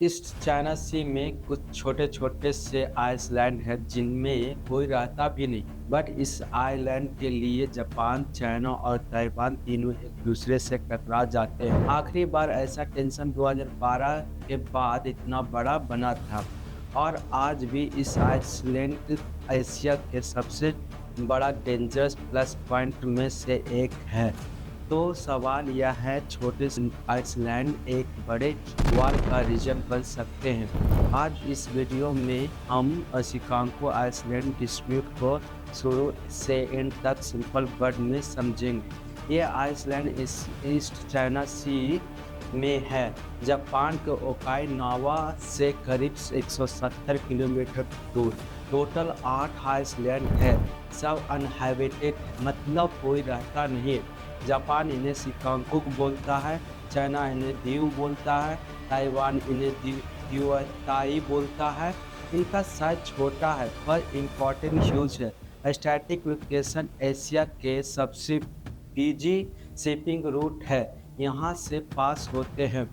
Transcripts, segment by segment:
इस चाइना सी में कुछ छोटे-छोटे से आइसलैंड हैं जिनमें कोई रहता भी नहीं। बट इस आइलैंड के लिए जापान, चाइना और ताइवान तीनों एक-दूसरे से टकरा जाते हैं। आखिरी बार ऐसा टेंशन 2012 के बाद इतना बड़ा बना था और आज भी इस आइसलैंड एशिया के सबसे बड़ा डेंजरस प्लस पॉइंट में से एक है। तो सवाल यह है, छोटे से आइसलैंड एक बड़े वार का रीजन बन सकते हैं। आज इस वीडियो में हम शिकागो आइसलैंड डिस्प्यूट को शुरू से एंड तक सिंपल वर्ड में समझेंगे। ये आइसलैंड ईस्ट चाइना सी में है, जापान के ओकाइनावा से करीब 170 किलोमीटर दूर। टोटल 8 आइसलैंड है, सब अनहैबिटेड, मतलब कोई रहता नहीं। जापान इन्हें शिकागो बोलता है, चाइना इन्हें दीव बोलता है, ताइवान इन्हें दियुताई बोलता है। इनका साइज छोटा है पर इम्पोर्टेंट ह्यूज है। स्टैटिक लोकेशन एशिया के सबसे बिजी शिपिंग रूट है, यहाँ से पास होते हैं।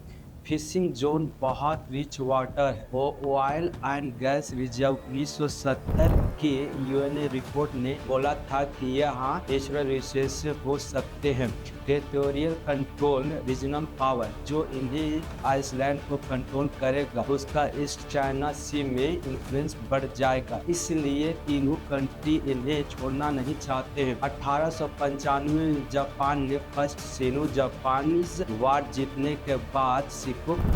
फिशिंग जोन बहुत रिच वाटर है। ऑयल एंड गैस रिजर्व 1970 के यूएनए रिपोर्ट ने बोला था कि यहाँ नेचुरल रिसोर्स हो सकते हैं। टेरिटोरियल कंट्रोल, रीजनल पावर जो इन्हें आइसलैंड को कंट्रोल करेगा, उसका ईस्ट चाइना सी में इन्फ्लुएंस बढ़ जाएगा। इसलिए तीनों कंट्री इन्हें छोड़ना नहीं चाहते हैं। 1895 में जापान ने फर्स्ट सिनो जापानीज वार जीतने के बाद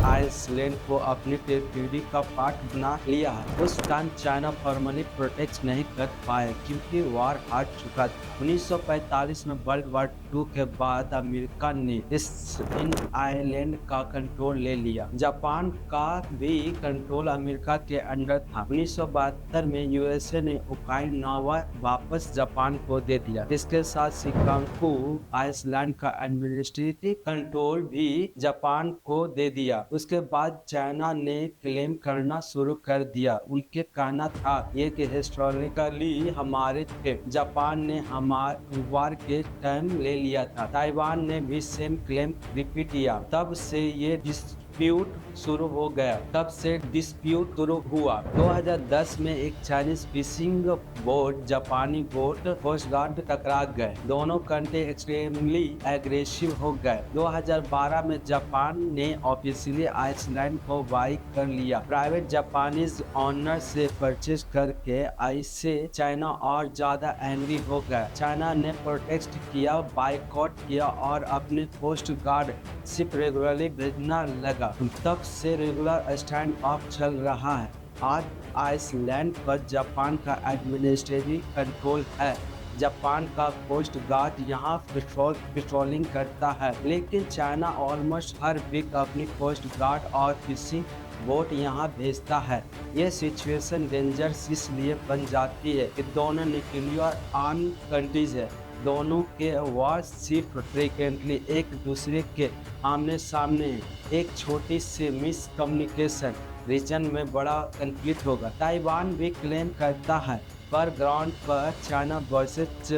आइसलैंड को अपने टेरिटरी का पार्ट बना लिया है। उस टाइम चाइना परमानेंट प्रोटेक्ट नहीं कर पाए क्योंकि वार हार चुका था। 1945 में वर्ल्ड वार 2 के बाद अमेरिका ने इन आइलैंड का कंट्रोल ले लिया। जापान का भी कंट्रोल अमेरिका के अंडर था। 1972 में यूएसए ने ओकाइनावा वापस जापान को दे दिया। इसके साथ शिकागो आइसलैंड का एडमिनिस्ट्रेटिव कंट्रोल भी जापान को दे दिया। उसके बाद चाइना ने क्लेम करना शुरू कर दिया। उनके कहना था ये कि हिस्टोरिकली हमारे थे, जापान ने हमारे वार के टाइम ले लिया था। ताइवान ने भी सेम क्लेम रिपीट किया। तब से ये डिस्प्यूट शुरू हो गया। 2010 में एक चाइनीज फिशिंग बोट जापानी बोट कोस्ट गार्ड टकरा गए। दोनों कंट्री एक्सट्रीमली एग्रेसिव हो गए। 2012 में जापान ने ऑफिशियली आइसलैंड को बाई कर लिया, प्राइवेट जापानीज ऑनर से परचेज करके। ऐसे चाइना और ज्यादा एंग्री हो गया। चाइना ने प्रोटेस्ट किया, बाइकआउट किया और अपने कोस्ट गार्ड शिप रेगुलरली भेजना लगा। तब से रेगुलर स्टैंड ऑफ चल रहा है। आज आइसलैंड पर जापान का एडमिनिस्ट्रेटिव कंट्रोल है। जापान का कोस्ट गार्ड यहाँ पेट्रोलिंग करता है, लेकिन चाइना ऑलमोस्ट हर वीक अपनी कोस्ट गार्ड और फिशिंग बोट यहाँ भेजता है। ये सिचुएशन डेंजरस इसलिए बन जाती है कि दोनों न्यूक्लियर आर्म कंट्रीज है। दोनों के वॉर शिप फ्रीक्वेंटली एक दूसरे के आमने सामने है। एक छोटी सी मिसकम्युनिकेशन रीजन में बड़ा कंफ्लिक्ट होगा। ताइवान भी क्लेम करता है पर ग्राउंड पर चाइना वर्सेस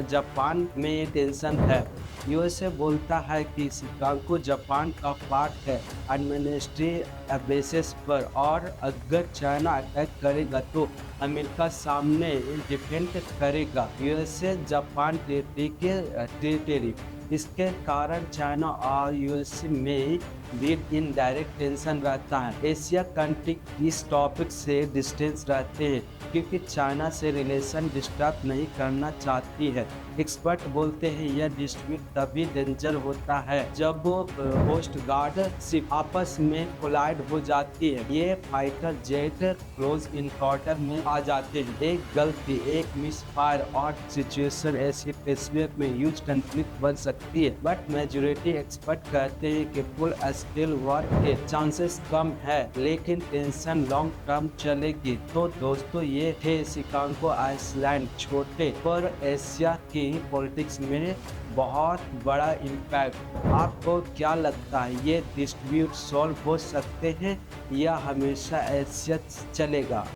जापान में टेंशन है। यूएसए बोलता है कि शिकागो जापान का पार्ट है एडमिनिस्ट्रेटिव बेसिस पर, और अगर चाइना अटैक करेगा तो अमेरिका सामने डिफेंड करेगा। USA Japan territory. इसके कारण चाइना और यूएसए में भी इनडायरेक्ट टेंशन रहता है। एशिया कंट्री इस टॉपिक से डिस्टेंस रहते हैं क्योंकि चाइना से रिलेशन डिस्टर्ब नहीं करना चाहती है। एक्सपर्ट बोलते हैं यह डिस्प्यूट तभी डेंजर होता है जब कोस्ट गार्ड शिप आपस में कोलाइड हो जाती है। ये फाइटर जेट क्लोज इनकाउंटर में आ जाते हैं। एक गलती, एक मिसफायर और सिचुएशन ऐसी पेसिफिक में ह्यूज कंफ्लिक्ट बन सकती है। बट मेजॉरिटी एक्सपर्ट कहते हैं कि फुल स्केल वॉर के चांसेस कम है, लेकिन टेंशन लॉन्ग टर्म चलेगी। तो दोस्तों, ये थे शिकागो आइसलैंड, छोटे पर एशिया की पॉलिटिक्स में बहुत बड़ा इम्पैक्ट। आपको क्या लगता है, ये डिस्प्यूट सॉल्व हो सकते हैं या हमेशा ऐसे चलेगा?